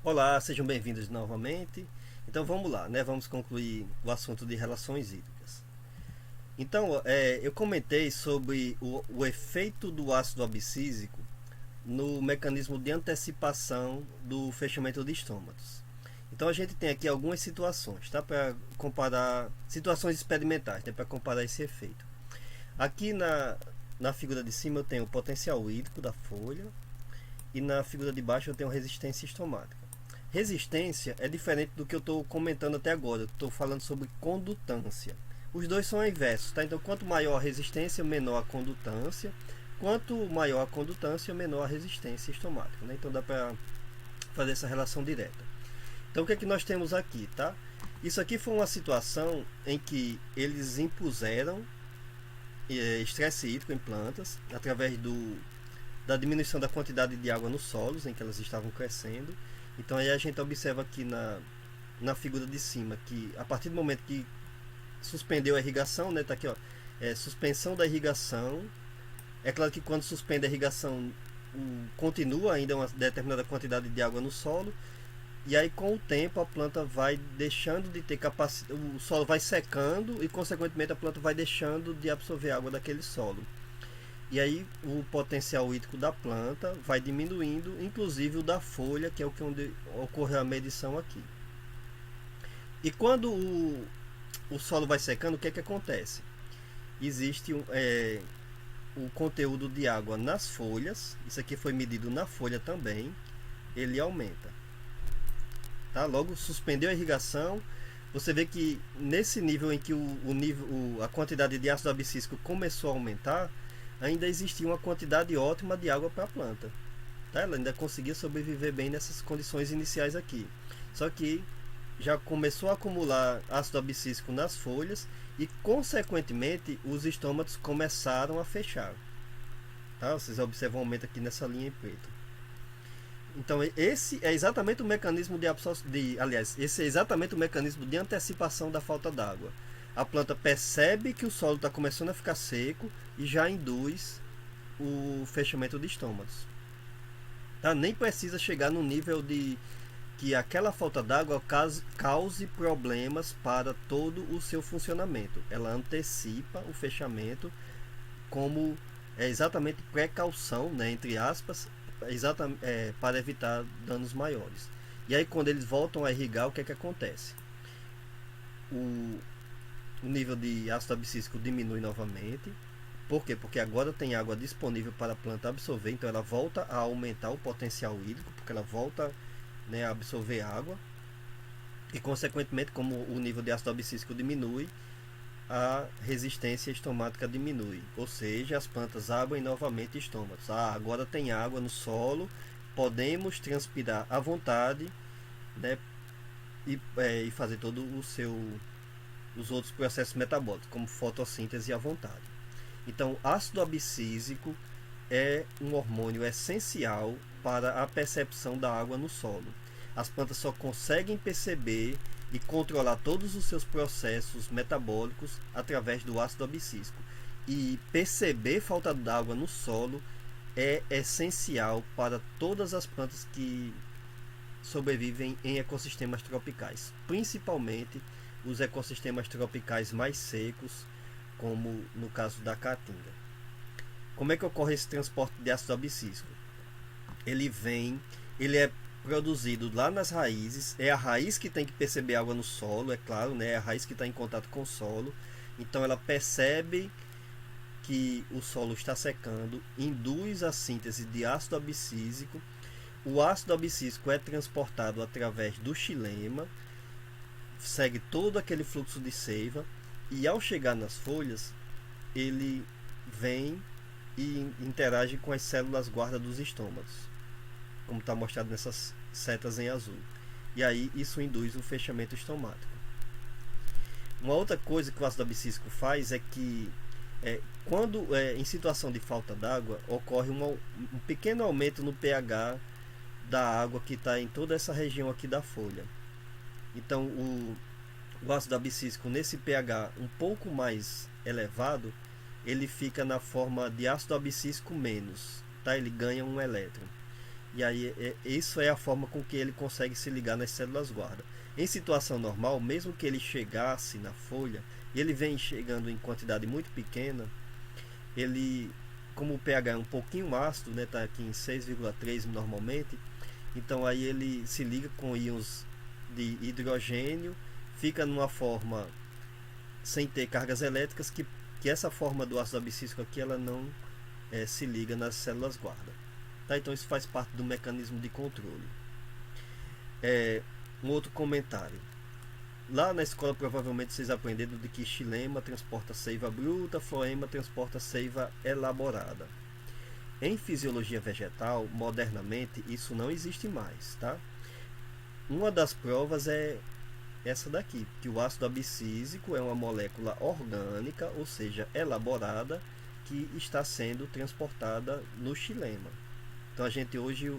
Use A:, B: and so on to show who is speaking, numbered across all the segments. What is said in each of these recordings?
A: Olá, sejam bem-vindos novamente. Então vamos lá, né? Vamos concluir o assunto de relações hídricas. Então, eu comentei sobre o efeito do ácido abscísico no mecanismo de antecipação do fechamento de estômatos. Então a gente tem aqui algumas situações, tá? Para comparar situações experimentais, né? Para comparar esse efeito. Aqui na figura de cima eu tenho o potencial hídrico da folha e na figura de baixo eu tenho resistência estomática. Resistência é diferente do que eu estou comentando até agora. Eu estou falando sobre condutância. Os dois são inversos, tá? Então, quanto maior a resistência, menor a condutância. Quanto maior a condutância, menor a resistência estomática, né? Então, dá para fazer essa relação direta. Então, o que é que nós temos aqui, tá? Isso aqui foi uma situação em que eles impuseram estresse hídrico em plantas através da diminuição da quantidade de água nos solos em que elas estavam crescendo. Então aí a gente observa aqui na figura de cima que a partir do momento que suspendeu a irrigação, né, tá aqui, ó, suspensão da irrigação. É claro que quando suspende a irrigação continua ainda uma determinada quantidade de água no solo, e aí com o tempo a planta vai deixando de ter capacidade, o solo vai secando e consequentemente a planta vai deixando de absorver água daquele solo. E aí o potencial hídrico da planta vai diminuindo, inclusive o da folha, que é onde ocorreu a medição aqui. E quando o solo vai secando, o que é que acontece? Existe o conteúdo de água nas folhas, isso aqui foi medido na folha também, ele aumenta. Tá? Logo suspendeu a irrigação, você vê que nesse nível em que a quantidade de ácido abscísico começou a aumentar, ainda existia uma quantidade ótima de água para a planta. Tá? Ela ainda conseguia sobreviver bem nessas condições iniciais aqui. Só que já começou a acumular ácido abscísico nas folhas e, consequentemente, os estômatos começaram a fechar. Tá? Vocês observam um aumento aqui nessa linha em preto. Então, esse é exatamente o mecanismo de absorção. Aliás, esse é exatamente o mecanismo de antecipação da falta d'água. A planta percebe que o solo está começando a ficar seco e já induz o fechamento de estômatos. Tá? Nem precisa chegar no nível de que aquela falta d'água cause problemas para todo o seu funcionamento. Ela antecipa o fechamento como exatamente precaução, né, entre aspas, para evitar danos maiores. E aí quando eles voltam a irrigar, o que é que acontece? O, o nível de ácido abscísico diminui novamente. Por quê? Porque agora tem água disponível para a planta absorver, então ela volta a aumentar o potencial hídrico, porque ela volta, né, a absorver água. E consequentemente, como o nível de ácido abscísico diminui, a resistência estomática diminui. Ou seja, as plantas abrem novamente estômatos. Agora tem água no solo, podemos transpirar à vontade, né, e fazer todo os outros processos metabólicos, como fotossíntese à vontade. Então, ácido abscísico é um hormônio essencial para a percepção da água no solo. As plantas só conseguem perceber e controlar todos os seus processos metabólicos através do ácido abscísico. E perceber falta d'água no solo é essencial para todas as plantas que sobrevivem em ecossistemas tropicais, principalmente os ecossistemas tropicais mais secos, como no caso da caatinga. Como é que ocorre esse transporte de ácido abscísico? Ele é produzido lá nas raízes, é a raiz que tem que perceber água no solo, é claro, né? É a raiz que está em contato com o solo, então ela percebe que o solo está secando, induz a síntese de ácido abscísico. O ácido abscísico é transportado através do xilema, segue todo aquele fluxo de seiva e ao chegar nas folhas ele vem e interage com as células guarda dos estômatos, como está mostrado nessas setas em azul. E aí isso induz o fechamento estomático. Uma outra coisa que o ácido abscísico faz é que quando em situação de falta d'água ocorre um pequeno aumento no pH da água que está em toda essa região aqui da folha. Então o ácido abscísico nesse pH um pouco mais elevado, ele fica na forma de ácido abscísico menos, tá? Ele ganha um elétron. E aí isso é a forma com que ele consegue se ligar nas células guarda. Em situação normal, mesmo que ele chegasse na folha, e ele vem chegando em quantidade muito pequena, ele, como o pH é um pouquinho ácido, né, tá aqui em 6,3 normalmente, então aí ele se liga com íons de hidrogênio, fica numa forma sem ter cargas elétricas, que essa forma do ácido abscísico aqui ela não se liga nas células guarda. Tá? Então isso faz parte do mecanismo de controle. Um outro comentário. Lá na escola provavelmente vocês aprenderam de que xilema transporta seiva bruta, floema transporta seiva elaborada. Em fisiologia vegetal, modernamente, isso não existe mais, tá? Uma das provas é essa daqui, que o ácido abscísico é uma molécula orgânica, ou seja, elaborada, que está sendo transportada no xilema. Então a gente hoje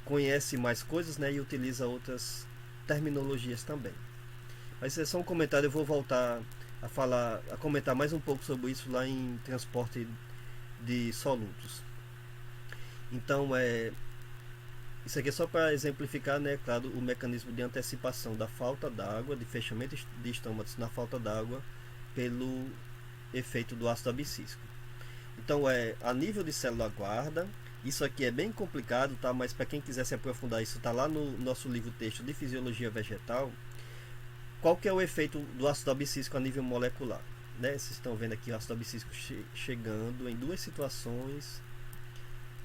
A: conhece mais coisas, né, e utiliza outras terminologias também. Mas é só um comentário, eu vou voltar a comentar mais um pouco sobre isso lá em transporte de solutos. Então isso aqui é só para exemplificar, né, claro, o mecanismo de antecipação da falta d'água, de fechamento de estômatos na falta d'água pelo efeito do ácido abscísico. Então a nível de célula guarda, isso aqui é bem complicado, tá? Mas para quem quiser se aprofundar, isso está lá no nosso livro texto de fisiologia vegetal. Qual que é o efeito do ácido abscísico a nível molecular? Né? Vocês estão vendo aqui o ácido abscísico chegando em duas situações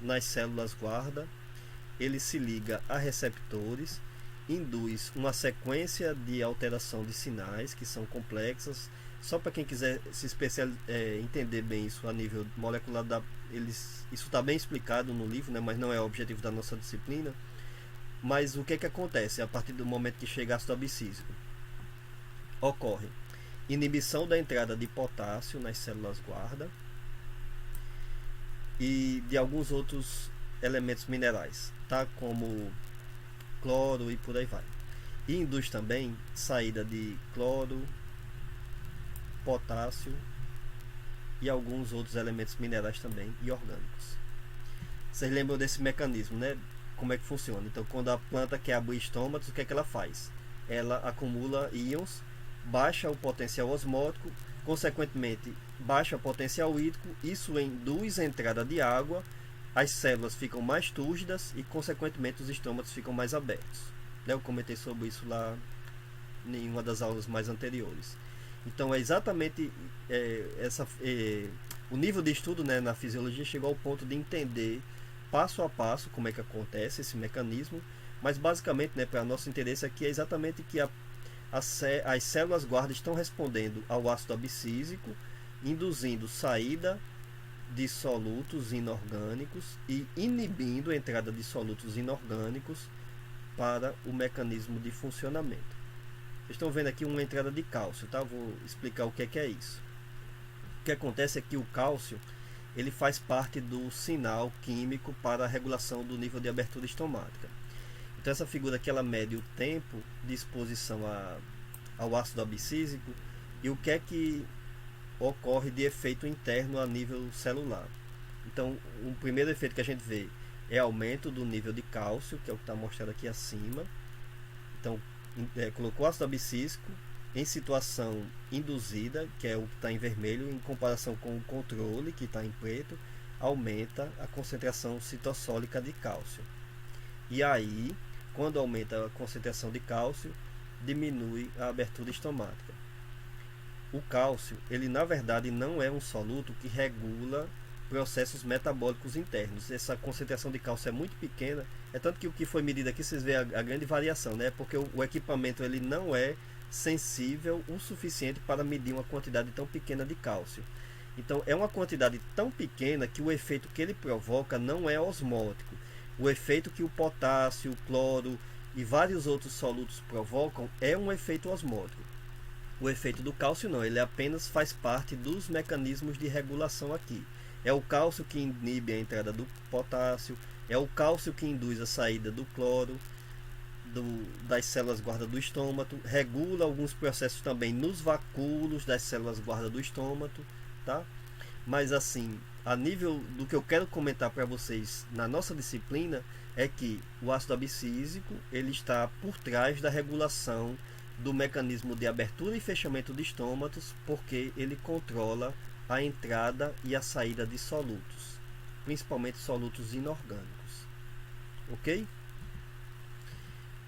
A: nas células guarda. Ele se liga a receptores, induz uma sequência de alteração de sinais que são complexas. Só para quem quiser se entender bem isso a nível molecular, isso está bem explicado no livro, né? Mas não é o objetivo da nossa disciplina. Mas o que acontece a partir do momento que chega ácido abscísico? Ocorre inibição da entrada de potássio nas células guarda e de alguns outros elementos minerais, tá? Como cloro e por aí vai. E induz também saída de cloro, potássio e alguns outros elementos minerais também e orgânicos. Vocês lembram desse mecanismo, né? Como é que funciona? Então, quando a planta quer abrir estômatos, o que é que ela faz? Ela acumula íons, baixa o potencial osmótico, consequentemente baixa o potencial hídrico, isso induz a entrada de água, as células ficam mais túrgidas e consequentemente os estômatos ficam mais abertos. Eu comentei sobre isso lá em uma das aulas mais anteriores. Então é exatamente o nível de estudo, né, na fisiologia chegou ao ponto de entender passo a passo como é que acontece esse mecanismo, mas basicamente, né, para nosso interesse aqui é exatamente que as células guarda estão respondendo ao ácido abscísico, induzindo saída de solutos inorgânicos e inibindo a entrada de solutos inorgânicos para o mecanismo de funcionamento. Vocês estão vendo aqui uma entrada de cálcio, tá? Vou explicar o que é isso. O que acontece é que o cálcio ele faz parte do sinal químico para a regulação do nível de abertura estomática. Então essa figura aqui ela mede o tempo de exposição ao ácido abscísico e o que é que ocorre de efeito interno a nível celular. Então o primeiro efeito que a gente vê é aumento do nível de cálcio, que é o que está mostrado aqui acima. Então colocou ácido abscísico em situação induzida, que é o que está em vermelho, em comparação com o controle, que está em preto, aumenta a concentração citossólica de cálcio. E aí, quando aumenta a concentração de cálcio, diminui a abertura estomática. O cálcio, ele na verdade não é um soluto que regula processos metabólicos internos. Essa concentração de cálcio é muito pequena, é tanto que o que foi medido aqui, vocês veem a grande variação, né? Porque o equipamento ele não é sensível o suficiente para medir uma quantidade tão pequena de cálcio. Então é uma quantidade tão pequena que o efeito que ele provoca não é osmótico. O efeito que o potássio, o cloro e vários outros solutos provocam é um efeito osmótico. O efeito do cálcio não, ele apenas faz parte dos mecanismos de regulação aqui. É o cálcio que inibe a entrada do potássio, é o cálcio que induz a saída do cloro, das células guarda do estômago, regula alguns processos também nos vacúolos das células guarda do estômago, tá? Mas assim, a nível do que eu quero comentar para vocês na nossa disciplina, é que o ácido abscísico ele está por trás da regulação do mecanismo de abertura e fechamento de estômatos, porque ele controla a entrada e a saída de solutos, principalmente solutos inorgânicos. Ok?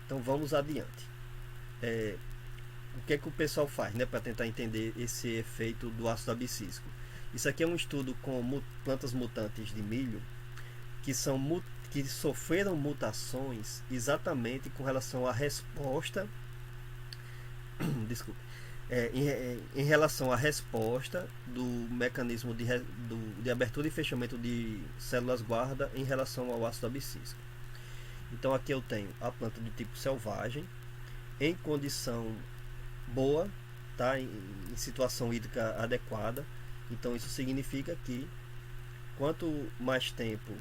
A: Então vamos adiante. O que é que o pessoal faz, né, para tentar entender esse efeito do ácido abscísico? Isso aqui é um estudo com plantas mutantes de milho que sofreram mutações exatamente com relação à resposta desculpe, em relação à resposta do mecanismo de abertura e fechamento de células guarda em relação ao ácido abscísico. Então aqui eu tenho a planta do tipo selvagem em condição boa, tá? Em situação hídrica adequada. Então isso significa que quanto mais tempo,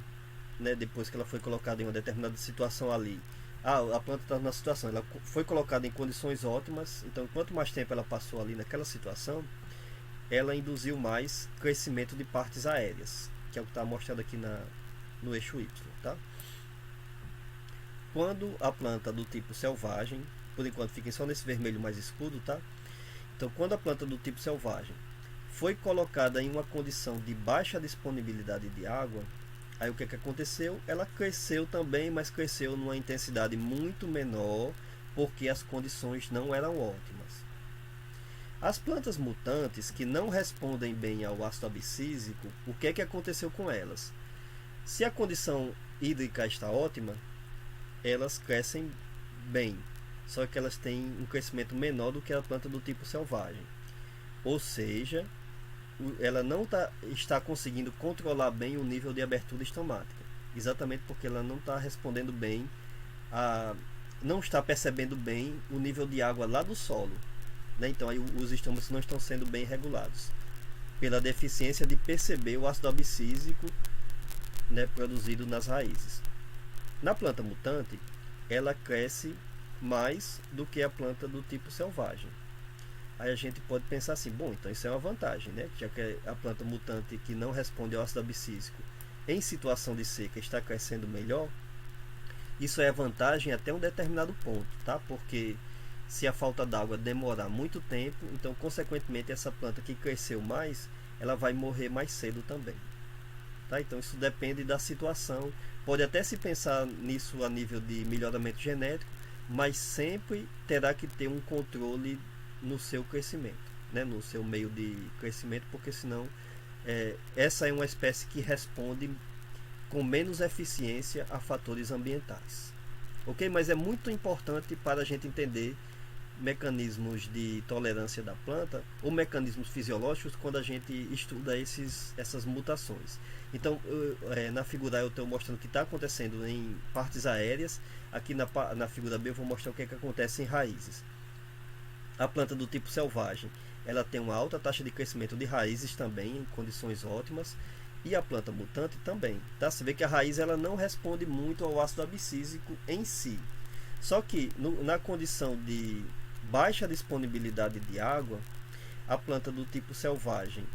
A: né, depois que ela foi colocada em uma determinada situação ali, a planta está na situação, ela foi colocada em condições ótimas, então quanto mais tempo ela passou ali naquela situação, ela induziu mais crescimento de partes aéreas, que é o que está mostrado aqui no eixo Y, tá? Quando a planta do tipo selvagem, por enquanto fiquem só nesse vermelho mais escuro, tá? Então quando a planta do tipo selvagem foi colocada em uma condição de baixa disponibilidade de água, aí o que aconteceu? Ela cresceu também, mas cresceu numa intensidade muito menor, porque as condições não eram ótimas. As plantas mutantes que não respondem bem ao ácido abscísico, o que aconteceu com elas? Se a condição hídrica está ótima, elas crescem bem, só que elas têm um crescimento menor do que a planta do tipo selvagem. Ou seja, ela não está conseguindo controlar bem o nível de abertura estomática, exatamente porque ela não está respondendo bem, não está percebendo bem o nível de água lá do solo, né? Então aí os estômatos não estão sendo bem regulados pela deficiência de perceber o ácido abscísico, né, produzido nas raízes. Na planta mutante, ela cresce mais do que a planta do tipo selvagem. Aí a gente pode pensar assim, bom, então isso é uma vantagem, né? Já que a planta mutante que não responde ao ácido abscísico em situação de seca está crescendo melhor, isso é vantagem até um determinado ponto, tá? Porque se a falta d'água demorar muito tempo, então consequentemente essa planta que cresceu mais, ela vai morrer mais cedo também, tá? Então isso depende da situação. Pode até se pensar nisso a nível de melhoramento genético, mas sempre terá que ter um controle no seu crescimento, né, no seu meio de crescimento, porque senão essa é uma espécie que responde com menos eficiência a fatores ambientais, ok? Mas é muito importante para a gente entender mecanismos de tolerância da planta ou mecanismos fisiológicos quando a gente estuda essas mutações. Então na figura A eu estou mostrando o que está acontecendo em partes aéreas, aqui na figura B eu vou mostrar o que acontece em raízes. A planta do tipo selvagem, ela tem uma alta taxa de crescimento de raízes também, em condições ótimas, e a planta mutante também, tá? Você vê que a raiz ela não responde muito ao ácido abscísico em si. Só que na condição de baixa disponibilidade de água, a planta do tipo selvagem,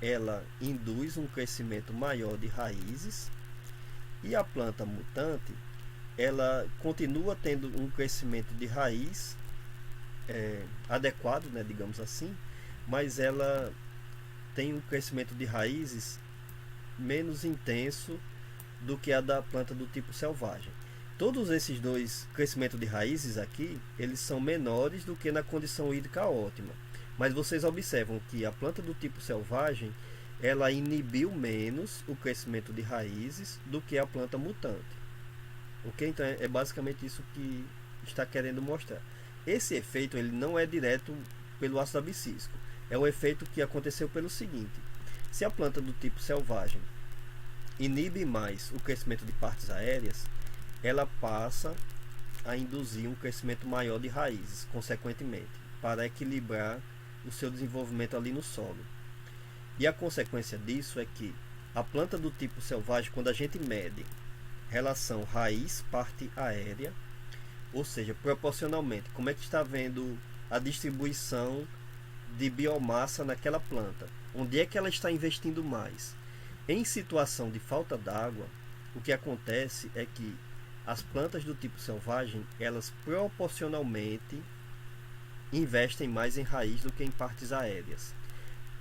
A: ela induz um crescimento maior de raízes, e a planta mutante, ela continua tendo um crescimento de raiz adequado, né, digamos assim, mas ela tem um crescimento de raízes menos intenso do que a da planta do tipo selvagem. Todos esses dois crescimentos de raízes aqui, eles são menores do que na condição hídrica ótima, mas vocês observam que a planta do tipo selvagem, ela inibiu menos o crescimento de raízes do que a planta mutante, ok? Então é basicamente isso que está querendo mostrar. Esse efeito ele não é direto pelo ácido abscísico. É um efeito que aconteceu pelo seguinte: se a planta do tipo selvagem inibe mais o crescimento de partes aéreas, ela passa a induzir um crescimento maior de raízes, consequentemente, para equilibrar o seu desenvolvimento ali no solo. E a consequência disso é que a planta do tipo selvagem, quando a gente mede relação raiz-parte aérea, ou seja, proporcionalmente, como é que está vendo a distribuição de biomassa naquela planta? Onde é que ela está investindo mais? Em situação de falta d'água, o que acontece é que as plantas do tipo selvagem, elas proporcionalmente investem mais em raiz do que em partes aéreas.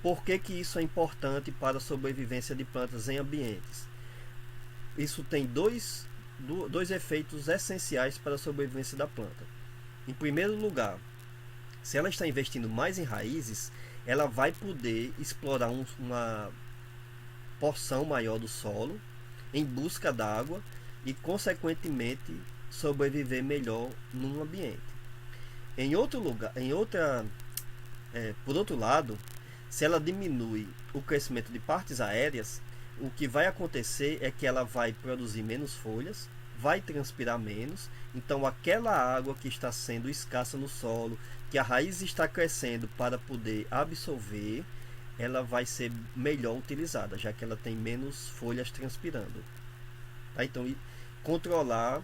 A: Por que que isso é importante para a sobrevivência de plantas em ambientes? Isso tem dois efeitos essenciais para a sobrevivência da planta. Em primeiro lugar, se ela está investindo mais em raízes, ela vai poder explorar uma porção maior do solo em busca d'água e, consequentemente, sobreviver melhor num ambiente. Por outro lado, se ela diminui o crescimento de partes aéreas, o que vai acontecer é que ela vai produzir menos folhas, vai transpirar menos, então aquela água que está sendo escassa no solo, que a raiz está crescendo para poder absorver, ela vai ser melhor utilizada, já que ela tem menos folhas transpirando. Tá? Então, controlar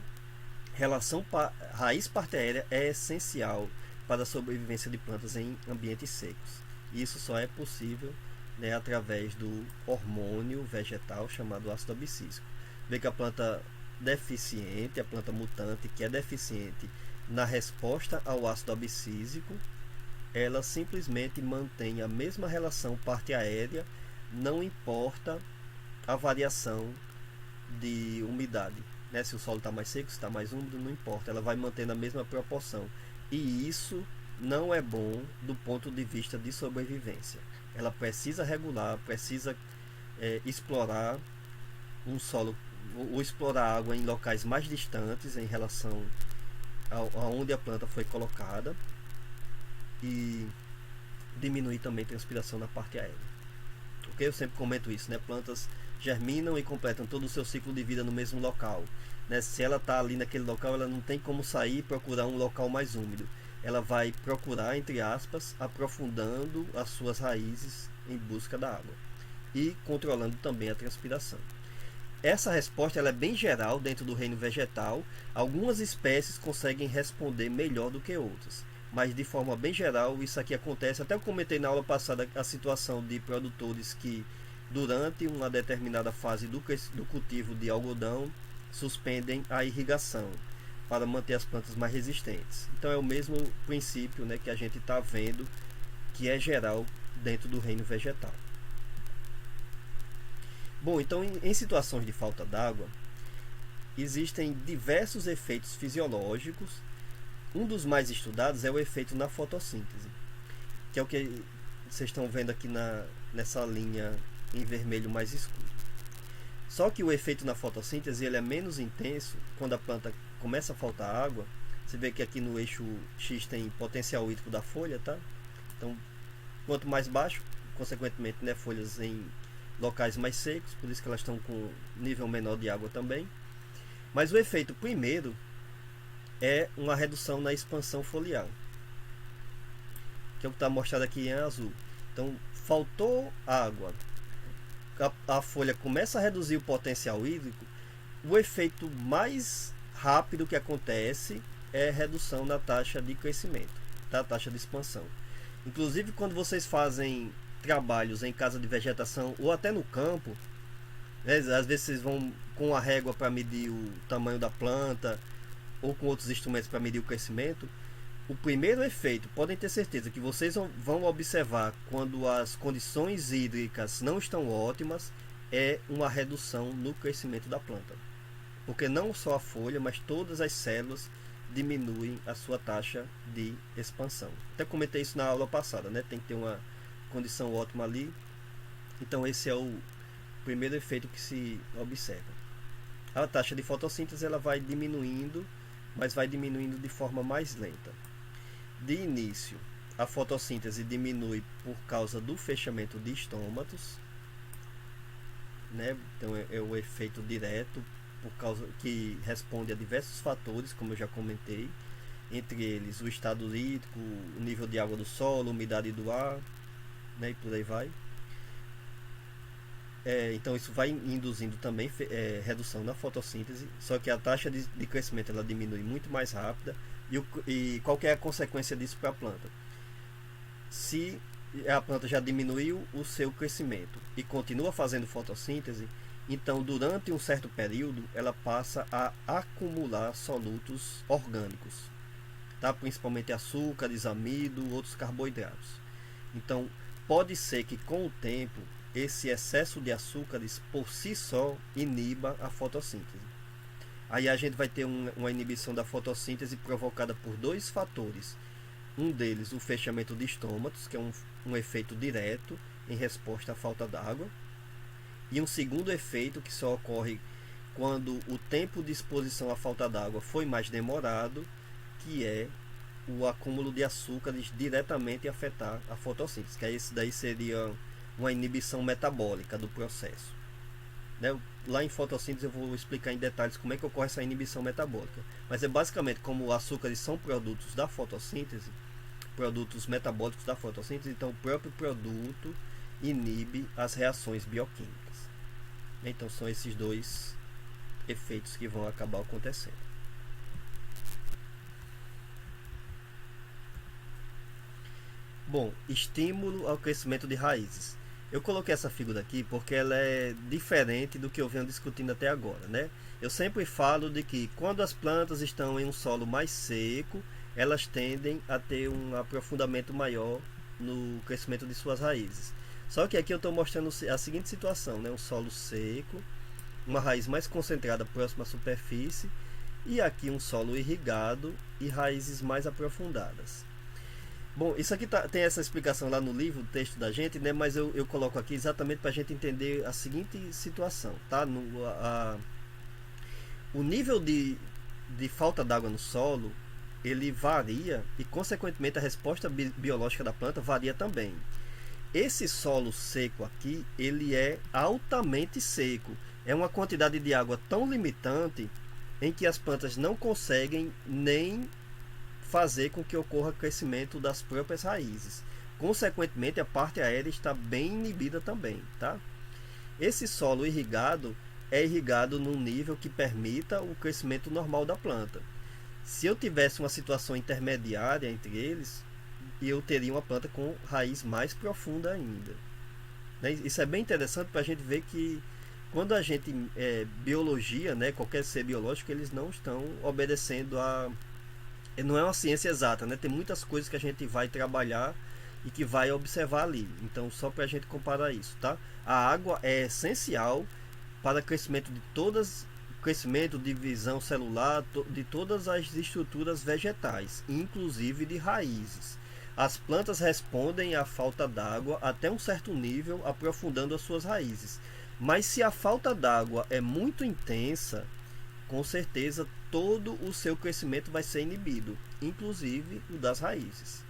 A: relação raiz-parte aérea é essencial para a sobrevivência de plantas em ambientes secos. Isso só é possível, né, através do hormônio vegetal chamado ácido abscísico. Vê que a planta deficiente, a planta mutante que é deficiente na resposta ao ácido abscísico, ela simplesmente mantém a mesma relação parte aérea, não importa a variação de umidade, né? Se o solo está mais seco, se está mais úmido, não importa, ela vai mantendo a mesma proporção. E isso não é bom do ponto de vista de sobrevivência. Ela precisa regular, precisa explorar um solo, ou explorar água em locais mais distantes em relação aonde a planta foi colocada, e diminuir também a transpiração na parte aérea. Ok? Eu sempre comento isso, né? Plantas germinam e completam todo o seu ciclo de vida no mesmo local, né? Se ela está ali naquele local, ela não tem como sair e procurar um local mais úmido. Ela vai procurar, entre aspas, aprofundando as suas raízes em busca da água e controlando também a transpiração. Essa resposta ela é bem geral dentro do reino vegetal. Algumas espécies conseguem responder melhor do que outras, mas de forma bem geral isso aqui acontece. Até eu comentei na aula passada a situação de produtores que durante uma determinada fase do cultivo de algodão suspendem a irrigação para manter as plantas mais resistentes. Então é o mesmo princípio, né, que a gente está vendo, que é geral dentro do reino vegetal. Bom, então em situações de falta d'água, existem diversos efeitos fisiológicos. Um dos mais estudados é o efeito na fotossíntese, que é o que vocês estão vendo aqui nessa linha em vermelho mais escuro. Só que o efeito na fotossíntese ele é menos intenso quando a planta começa a faltar água. Você vê que aqui no eixo X tem potencial hídrico da folha, tá? Então, quanto mais baixo, consequentemente, né, folhas em locais mais secos, por isso que elas estão com nível menor de água também. Mas o efeito primeiro é uma redução na expansão foliar, que é o que está mostrado aqui em azul. Então, faltou água, a folha começa a reduzir o potencial hídrico, o efeito mais rápido que acontece é redução na taxa de crescimento, tá? Taxa de expansão. Inclusive, quando vocês fazem trabalhos em casa de vegetação ou até no campo, né, às vezes vocês vão com a régua para medir o tamanho da planta ou com outros instrumentos para medir o crescimento. O primeiro efeito, podem ter certeza que vocês vão observar quando as condições hídricas não estão ótimas, é uma redução no crescimento da planta, porque não só a folha, mas todas as células diminuem a sua taxa de expansão. Até comentei isso na aula passada, né? Tem que ter uma condição ótima ali. Então esse é o primeiro efeito que se observa. A taxa de fotossíntese ela vai diminuindo, mas vai diminuindo de forma mais lenta. De início, a fotossíntese diminui por causa do fechamento de estômatos, né? Então é o efeito direto, por causa que responde a diversos fatores, como eu já comentei, entre eles o estado hídrico, o nível de água do solo, a umidade do ar, né? E por aí vai. Então isso vai induzindo também redução na fotossíntese, só que a taxa de crescimento ela diminui muito mais rápida. E qual que é a consequência disso para a planta? Se a planta já diminuiu o seu crescimento e continua fazendo fotossíntese, então durante um certo período ela passa a acumular solutos orgânicos, tá? Principalmente açúcares, amido, outros carboidratos. Então pode ser que com o tempo esse excesso de açúcares por si só iniba a fotossíntese. Aí a gente vai ter uma inibição da fotossíntese provocada por dois fatores. Um deles, o fechamento de estômatos, que é um efeito direto em resposta à falta d'água. E um segundo efeito que só ocorre quando o tempo de exposição à falta d'água foi mais demorado, que é o acúmulo de açúcares diretamente afetar a fotossíntese, que esse daí seria uma inibição metabólica do processo. Né? Lá em fotossíntese eu vou explicar em detalhes como é que ocorre essa inibição metabólica. Mas é basicamente como açúcares são produtos da fotossíntese, produtos metabólicos da fotossíntese, então o próprio produto inibe as reações bioquímicas. Então são esses dois efeitos que vão acabar acontecendo. Bom, estímulo ao crescimento de raízes. Eu coloquei essa figura aqui porque ela é diferente do que eu venho discutindo até agora, né? Eu sempre falo de que quando as plantas estão em um solo mais seco, elas tendem a ter um aprofundamento maior no crescimento de suas raízes. Só que aqui eu estou mostrando a seguinte situação, né? Um solo seco, uma raiz mais concentrada próxima à superfície, e aqui um solo irrigado e raízes mais aprofundadas. Bom, isso aqui tem essa explicação lá no livro, o texto da gente, né? Mas eu coloco aqui exatamente para a gente entender a seguinte situação, tá? O nível de falta d'água no solo, ele varia e, consequentemente, a resposta biológica da planta varia também. Esse solo seco aqui, ele é altamente seco. É uma quantidade de água tão limitante em que as plantas não conseguem nem fazer com que ocorra crescimento das próprias raízes. Consequentemente, a parte aérea está bem inibida também, tá? Esse solo irrigado é irrigado num nível que permita o crescimento normal da planta. Se eu tivesse uma situação intermediária entre eles, eu teria uma planta com raiz mais profunda ainda. Isso é bem interessante para a gente ver que quando a gente biologia, né, qualquer ser biológico, eles não estão obedecendo a... Não é uma ciência exata, né? Tem muitas coisas que a gente vai trabalhar e que vai observar ali. Então, só para a gente comparar isso, tá? A água é essencial para crescimento, divisão celular, de todas as estruturas vegetais, inclusive de raízes. As plantas respondem à falta d'água até um certo nível, aprofundando as suas raízes. Mas se a falta d'água é muito intensa, com certeza todo o seu crescimento vai ser inibido, inclusive o das raízes.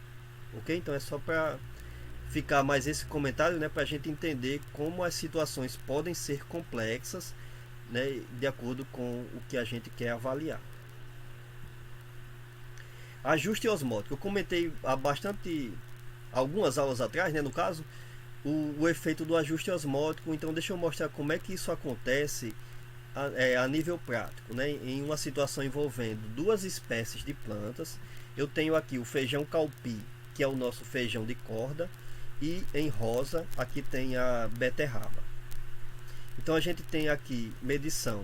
A: Ok? Então é só para ficar mais esse comentário, né, para a gente entender como as situações podem ser complexas, né, de acordo com o que a gente quer avaliar. Ajuste osmótico. Eu comentei há algumas aulas atrás, né, no caso, o efeito do ajuste osmótico. Então deixa eu mostrar como é que isso acontece a nível prático, né? Em uma situação envolvendo duas espécies de plantas. Eu tenho aqui o feijão calpi, que é o nosso feijão de corda, e em rosa aqui tem a beterraba. Então a gente tem aqui medição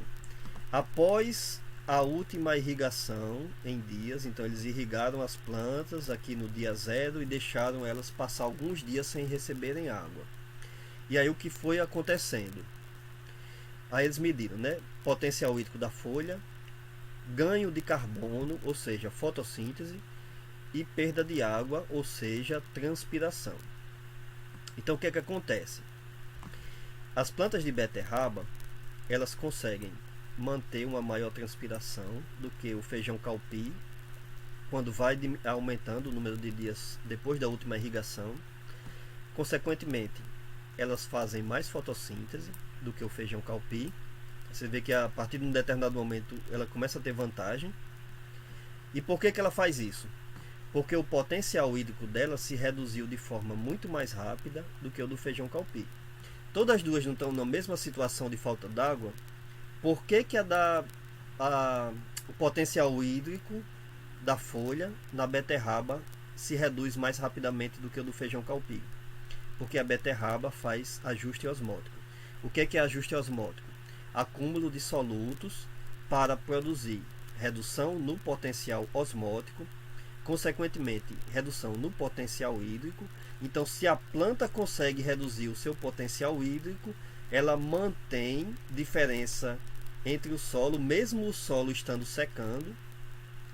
A: após a última irrigação em dias. Então eles irrigaram as plantas aqui no dia 0 e deixaram elas passar alguns dias sem receberem água. E aí o que foi acontecendo? Aí eles mediram, né? Potencial hídrico da folha, ganho de carbono, ou seja, fotossíntese, e perda de água, ou seja, transpiração. Então o que é que acontece? As plantas de beterraba, elas conseguem manter uma maior transpiração do que o feijão calpi, quando vai aumentando o número de dias depois da última irrigação. Consequentemente, elas fazem mais fotossíntese do que o feijão calpi. Você vê que a partir de um determinado momento ela começa a ter vantagem. E por que ela faz isso? Porque o potencial hídrico dela se reduziu de forma muito mais rápida do que o do feijão calpi. Todas as duas não estão na mesma situação de falta d'água. Por que o potencial hídrico da folha na beterraba se reduz mais rapidamente do que o do feijão calpi? porque a beterraba faz ajuste osmótico. O que é ajuste osmótico? Acúmulo de solutos para produzir redução no potencial osmótico, consequentemente redução no potencial hídrico. Então, se a planta consegue reduzir o seu potencial hídrico, ela mantém diferença entre o solo, mesmo o solo estando secando.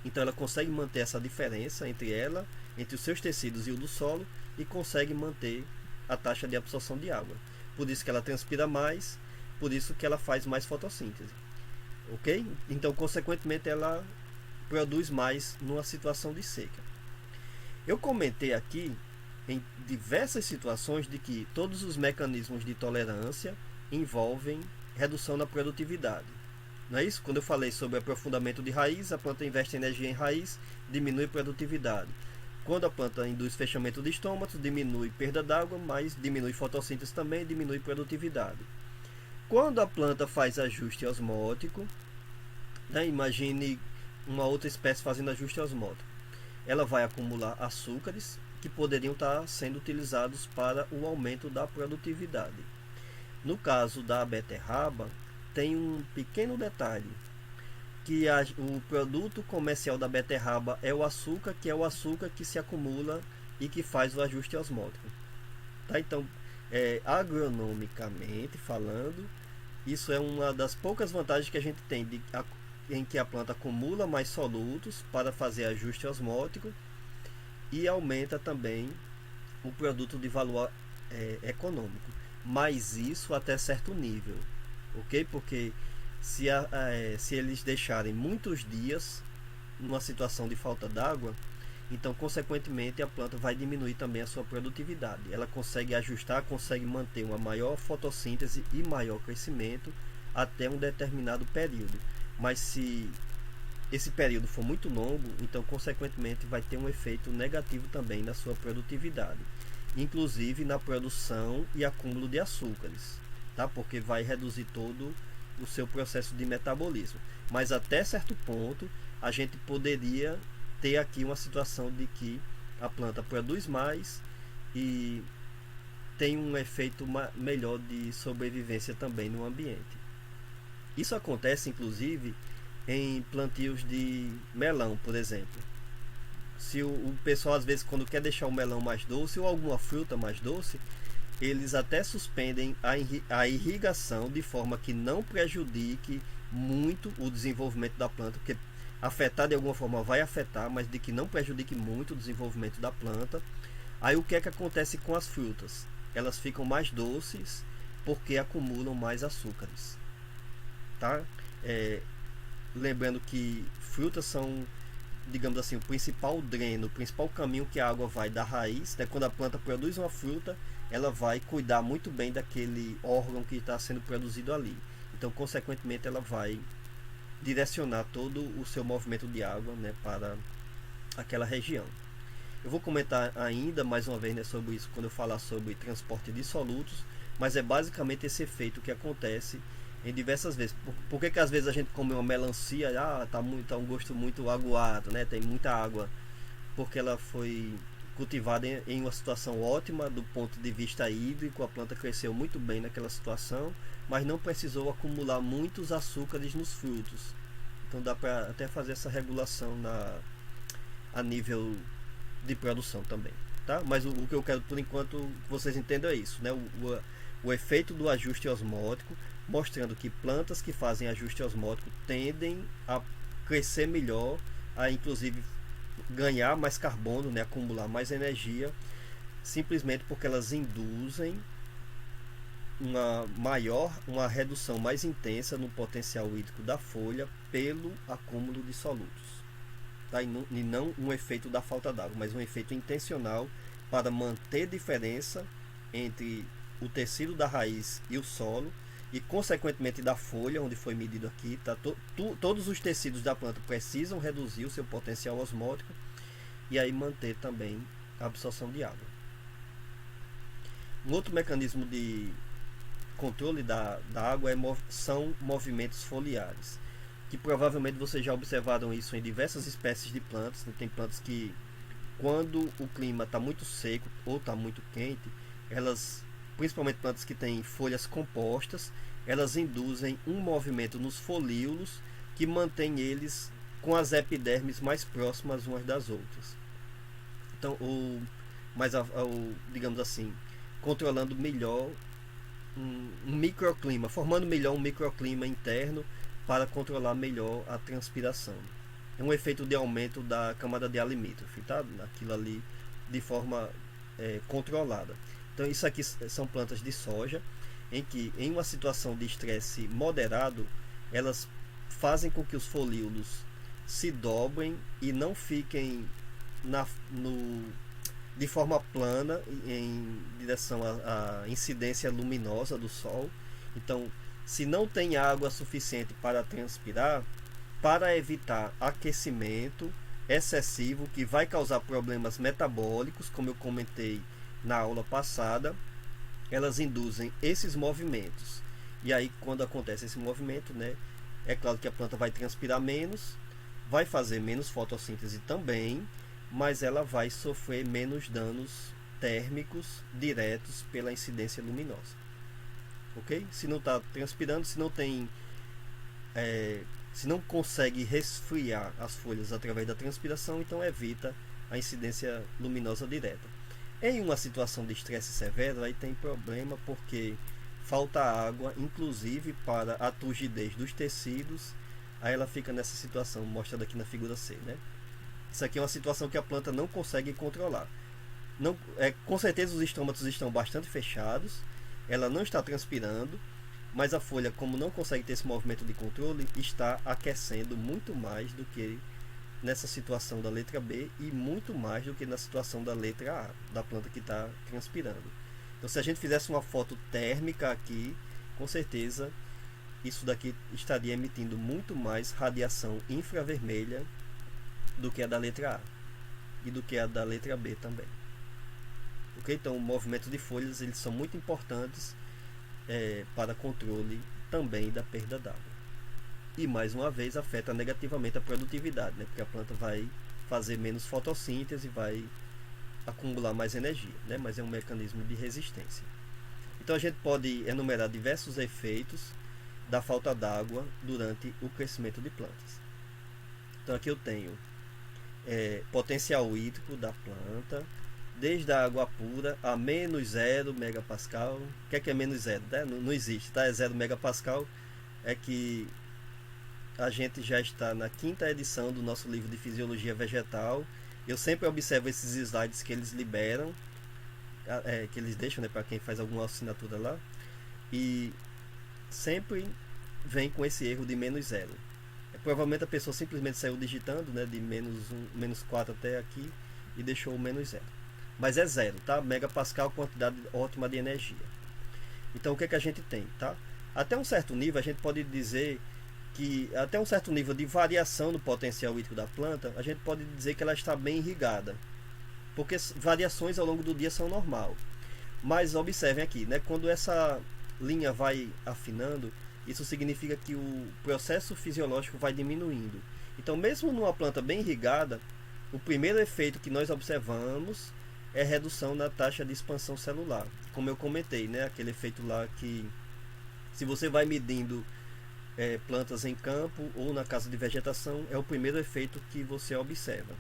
A: Então ela consegue manter essa diferença entre os seus tecidos e o do solo, e consegue manter a taxa de absorção de água. Por isso que ela transpira mais, por isso que ela faz mais fotossíntese. Ok? Então, consequentemente, ela produz mais numa situação de seca. Eu comentei aqui em diversas situações de que todos os mecanismos de tolerância envolvem redução na produtividade. Não é isso? Quando eu falei sobre aprofundamento de raiz, a planta investe energia em raiz, diminui produtividade. Quando a planta induz fechamento de estômatos, diminui perda d'água, mas diminui fotossíntese também, diminui produtividade. Quando a planta faz ajuste osmótico, né, imagine uma outra espécie fazendo ajuste osmótico, ela vai acumular açúcares que poderiam estar sendo utilizados para o aumento da produtividade. No caso da beterraba, tem um pequeno detalhe, que o produto comercial da beterraba é o açúcar, que é o açúcar que se acumula e que faz o ajuste osmótico. Tá? Então, agronomicamente falando, isso é uma das poucas vantagens que a gente tem em que a planta acumula mais solutos para fazer ajuste osmótico e aumenta também o produto de valor econômico. Mas isso até certo nível, ok? Porque se eles deixarem muitos dias numa situação de falta d'água, então consequentemente a planta vai diminuir também a sua produtividade. Ela consegue ajustar, consegue manter uma maior fotossíntese e maior crescimento até um determinado período. Mas se esse período for muito longo, então consequentemente vai ter um efeito negativo também na sua produtividade, inclusive na produção e acúmulo de açúcares, tá? Porque vai reduzir todo o seu processo de metabolismo. Mas até certo ponto a gente poderia ter aqui uma situação de que a planta produz mais e tem um efeito melhor de sobrevivência também no ambiente. Isso acontece inclusive em plantios de melão, por exemplo. Se o pessoal às vezes, quando quer deixar o melão mais doce ou alguma fruta mais doce, eles até suspendem a irrigação de forma que não prejudique muito o desenvolvimento da planta, porque afetar de alguma forma vai afetar, mas de que não prejudique muito o desenvolvimento da planta. Aí o que é que acontece com as frutas? Elas ficam mais doces porque acumulam mais açúcares, tá? Lembrando que frutas são, digamos assim, o principal dreno, o principal caminho que a água vai da raiz, né? Quando a planta produz uma fruta, ela vai cuidar muito bem daquele órgão que está sendo produzido ali. Então, consequentemente, ela vai direcionar todo o seu movimento de água, né, para aquela região. Eu vou comentar ainda mais uma vez, né, sobre isso quando eu falar sobre transporte de solutos, mas é basicamente esse efeito que acontece em diversas vezes. Por que às vezes a gente come uma melancia, tá um gosto muito aguado, né? Tem muita água, porque ela foi cultivada em uma situação ótima do ponto de vista hídrico, a planta cresceu muito bem naquela situação, mas não precisou acumular muitos açúcares nos frutos. Então dá para até fazer essa regulação a nível de produção também, tá? Mas o que eu quero por enquanto que vocês entendam é isso, né? O efeito do ajuste osmótico, mostrando que plantas que fazem ajuste osmótico tendem a crescer melhor, a inclusive ganhar mais carbono, né, acumular mais energia, simplesmente porque elas induzem uma redução mais intensa no potencial hídrico da folha pelo acúmulo de solutos, tá? E não um efeito da falta d'água, mas um efeito intencional para manter diferença entre o tecido da raiz e o solo, e consequentemente da folha, onde foi medido aqui, tá? Todos os tecidos da planta precisam reduzir o seu potencial osmótico e aí manter também a absorção de água. Um outro mecanismo de controle da água são movimentos foliares, que provavelmente vocês já observaram isso em diversas espécies de plantas. Tem plantas que, quando o clima está muito seco ou está muito quente, elas, principalmente plantas que têm folhas compostas, elas induzem um movimento nos folíolos que mantém eles com as epidermes mais próximas umas das outras. Então, digamos assim, controlando melhor um microclima, formando melhor um microclima interno para controlar melhor a transpiração. É um efeito de aumento da camada de ar limítrofe, tá? Aquilo ali de forma controlada. Então, isso aqui são plantas de soja, em que em uma situação de estresse moderado, elas fazem com que os folíolos se dobrem e não fiquem de forma plana em direção à incidência luminosa do sol. Então, se não tem água suficiente para transpirar, para evitar aquecimento excessivo que vai causar problemas metabólicos, como eu comentei na aula passada, elas induzem esses movimentos. E aí, quando acontece esse movimento, né, é claro que a planta vai transpirar menos, vai fazer menos fotossíntese também, mas ela vai sofrer menos danos térmicos diretos pela incidência luminosa. Ok? Se não está transpirando, se não consegue resfriar as folhas através da transpiração, então evita a incidência luminosa direta. Em uma situação de estresse severo, aí tem problema porque falta água, inclusive para a turgidez dos tecidos. Aí ela fica nessa situação mostrada aqui na figura C, né? Isso aqui é uma situação que a planta não consegue controlar. Com certeza os estômatos estão bastante fechados, ela não está transpirando, mas a folha, como não consegue ter esse movimento de controle, está aquecendo muito mais do que nessa situação da letra B e muito mais do que na situação da letra A, da planta que está transpirando. Então, se a gente fizesse uma foto térmica aqui, com certeza isso daqui estaria emitindo muito mais radiação infravermelha do que a da letra A e do que a da letra B também. Ok? Então, o movimento de folhas, eles são muito importantes para controle também da perda d'água. E mais uma vez afeta negativamente a produtividade, né? Porque a planta vai fazer menos fotossíntese, vai acumular mais energia, né? Mas é um mecanismo de resistência. Então a gente pode enumerar diversos efeitos da falta d'água durante o crescimento de plantas. Então aqui eu tenho potencial hídrico da planta, desde a água pura a menos 0 megapascal. O que é menos 0? Né? Não existe, tá? É 0 megapascal. É que a gente já está na 5ª edição do nosso livro de Fisiologia Vegetal. Eu sempre observo esses slides que eles liberam, que eles deixam, né, para quem faz alguma assinatura lá, e sempre vem com esse erro de menos 0. Provavelmente a pessoa simplesmente saiu digitando, né, de menos 1, menos 4 até aqui e deixou o menos 0. Mas é 0, tá? Megapascal, quantidade ótima de energia. Então o que é que a gente tem, tá? Até um certo nível a gente pode dizer que até um certo nível de variação do potencial hídrico da planta, a gente pode dizer que ela está bem irrigada, porque variações ao longo do dia são normal. Mas observem aqui, né, quando essa linha vai afinando, isso significa que o processo fisiológico vai diminuindo. Então, mesmo numa planta bem irrigada, o primeiro efeito que nós observamos é redução na taxa de expansão celular. Como eu comentei, né, aquele efeito lá que, se você vai medindo plantas em campo ou na casa de vegetação, é o primeiro efeito que você observa.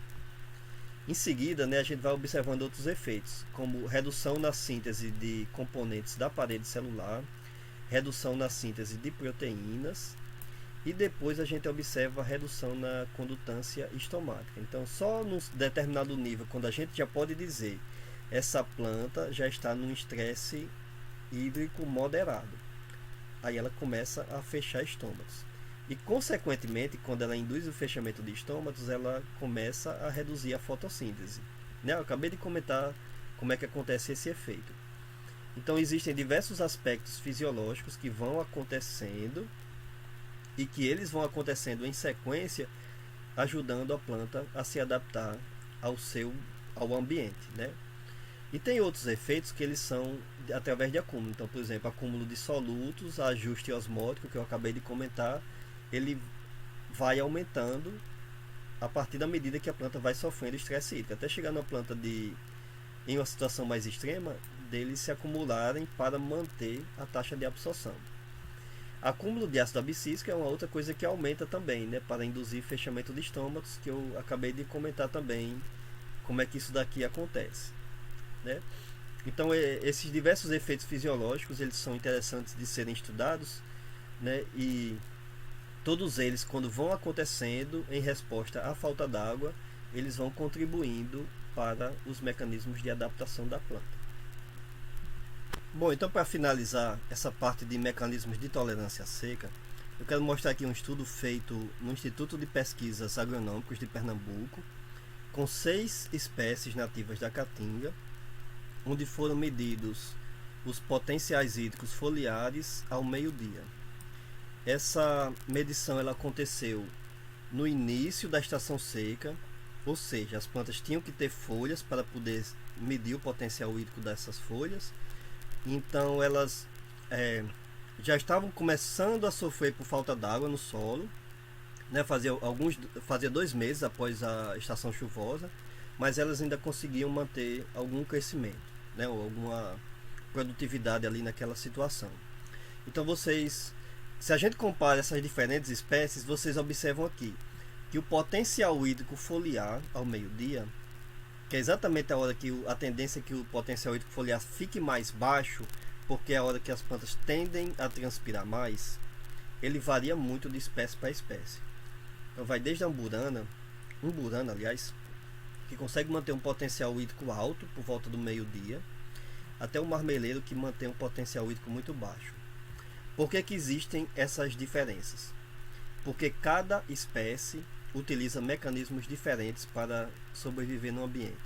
A: Em seguida, né, a gente vai observando outros efeitos, como redução na síntese de componentes da parede celular, redução na síntese de proteínas, e depois a gente observa a redução na condutância estomática. Então, só num determinado nível, quando a gente já pode dizer essa planta já está num estresse hídrico moderado, aí ela começa a fechar estômatos. E, consequentemente, quando ela induz o fechamento de estômatos, ela começa a reduzir a fotossíntese. Né? Eu acabei de comentar como é que acontece esse efeito. Então, existem diversos aspectos fisiológicos que vão acontecendo e que eles vão acontecendo em sequência, ajudando a planta a se adaptar ao ambiente, né? E tem outros efeitos que eles são através de acúmulo. Então, por exemplo, acúmulo de solutos, ajuste osmótico, que eu acabei de comentar, ele vai aumentando a partir da medida que a planta vai sofrendo estresse hídrico, até chegar numa planta em uma situação mais extrema, deles se acumularem para manter a taxa de absorção. Acúmulo de ácido abscísico é uma outra coisa que aumenta também, né, para induzir fechamento de estômagos, que eu acabei de comentar também como é que isso daqui acontece, né? Então, esses diversos efeitos fisiológicos, eles são interessantes de serem estudados, né? E todos eles, quando vão acontecendo em resposta à falta d'água, eles vão contribuindo para os mecanismos de adaptação da planta. Bom, então, para finalizar essa parte de mecanismos de tolerância à seca, eu quero mostrar aqui um estudo feito no Instituto de Pesquisas Agronômicos de Pernambuco, com 6 espécies nativas da caatinga, onde foram medidos os potenciais hídricos foliares ao meio-dia. Essa medição ela aconteceu no início da estação seca, ou seja, as plantas tinham que ter folhas para poder medir o potencial hídrico dessas folhas. Então elas já estavam começando a sofrer por falta d'água no solo, né? Fazia 2 meses após a estação chuvosa, mas elas ainda conseguiam manter algum crescimento, né? Ou alguma produtividade ali naquela situação. Então se a gente compara essas diferentes espécies, vocês observam aqui que o potencial hídrico foliar ao meio-dia, que é exatamente a hora que a tendência é que o potencial hídrico foliar fique mais baixo, porque é a hora que as plantas tendem a transpirar mais, ele varia muito de espécie para espécie. Então vai desde a umburana, aliás, que consegue manter um potencial hídrico alto por volta do meio-dia, até o marmeleiro, que mantém um potencial hídrico muito baixo. Por que que existem essas diferenças? Porque cada espécie utiliza mecanismos diferentes para sobreviver no ambiente.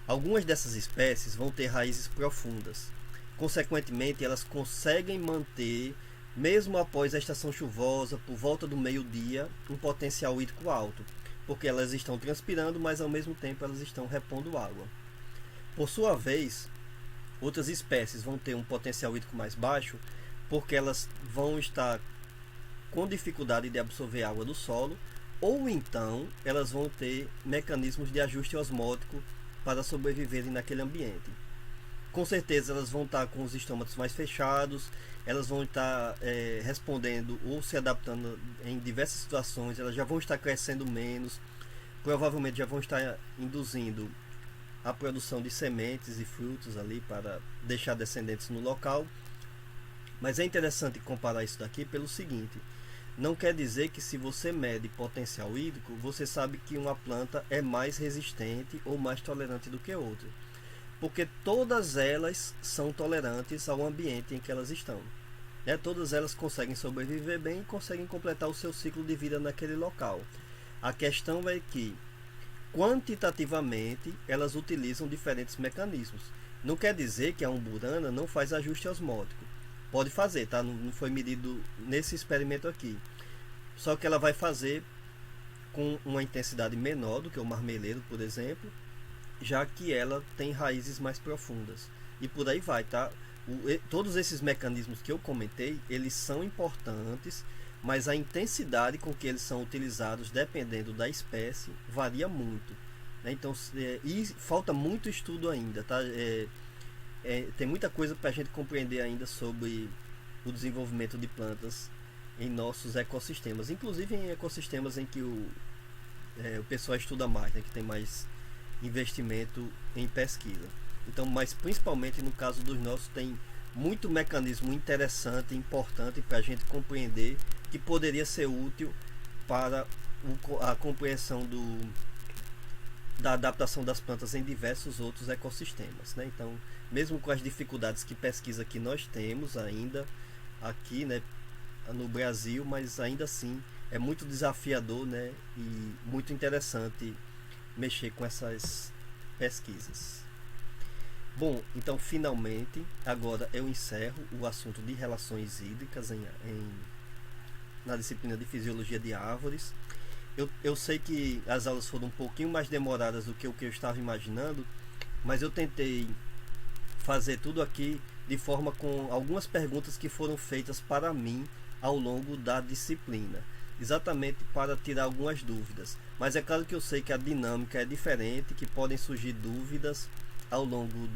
A: Algumas dessas espécies vão ter raízes profundas. Consequentemente, elas conseguem manter, mesmo após a estação chuvosa, por volta do meio-dia, um potencial hídrico alto, porque elas estão transpirando, mas ao mesmo tempo elas estão repondo água. Por sua vez, outras espécies vão ter um potencial hídrico mais baixo, porque elas vão estar com dificuldade de absorver água do solo, ou então elas vão ter mecanismos de ajuste osmótico para sobreviverem naquele ambiente. Com certeza elas vão estar com os estômagos mais fechados, elas vão estar respondendo ou se adaptando em diversas situações, elas já vão estar crescendo menos, provavelmente já vão estar induzindo a produção de sementes e frutos ali para deixar descendentes no local. Mas é interessante comparar isso daqui pelo seguinte: não quer dizer que se você mede potencial hídrico, você sabe que uma planta é mais resistente ou mais tolerante do que outra. Porque todas elas são tolerantes ao ambiente em que elas estão, né? Todas elas conseguem sobreviver bem e conseguem completar o seu ciclo de vida naquele local. A questão é que, quantitativamente, elas utilizam diferentes mecanismos. Não quer dizer que a umburana não faz ajuste osmótico. Pode fazer, tá? Não foi medido nesse experimento aqui. Só que ela vai fazer com uma intensidade menor do que o marmeleiro, por exemplo, já que ela tem raízes mais profundas. E por aí vai, tá? Todos esses mecanismos que eu comentei, eles são importantes, mas a intensidade com que eles são utilizados, dependendo da espécie, varia muito, né? Então, e falta muito estudo ainda, tá? Tem muita coisa para a gente compreender ainda sobre o desenvolvimento de plantas em nossos ecossistemas, inclusive em ecossistemas em que o pessoal estuda mais, né? Que tem mais investimento em pesquisa. Então, mas principalmente no caso dos nossos, tem muito mecanismo interessante e importante para a gente compreender, que poderia ser útil para a compreensão da adaptação das plantas em diversos outros ecossistemas, né? Então, mesmo com as dificuldades que pesquisa que nós temos ainda aqui, né, no Brasil, mas ainda assim é muito desafiador, né, e muito interessante mexer com essas pesquisas. Bom, então finalmente agora eu encerro o assunto de relações hídricas na disciplina de Fisiologia de Árvores. Eu sei que as aulas foram um pouquinho mais demoradas do que o que eu estava imaginando, mas eu tentei fazer tudo aqui de forma com algumas perguntas que foram feitas para mim ao longo da disciplina, exatamente para tirar algumas dúvidas. Mas é claro que eu sei que a dinâmica é diferente, que podem surgir dúvidas ao longo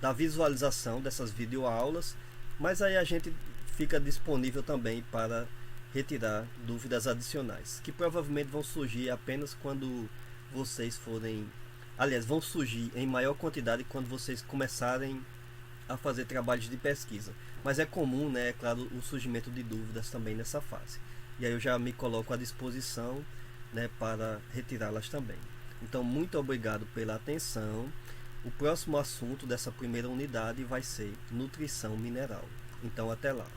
A: da visualização dessas videoaulas, mas aí a gente fica disponível também para retirar dúvidas adicionais, que provavelmente vão surgir apenas quando vocês forem, aliás, vão surgir em maior quantidade quando vocês começarem a fazer trabalhos de pesquisa. Mas é comum, né, é claro, o surgimento de dúvidas também nessa fase. E aí eu já me coloco à disposição, né, para retirá-las também. Então, muito obrigado pela atenção. O próximo assunto dessa primeira unidade vai ser nutrição mineral. Então, até lá.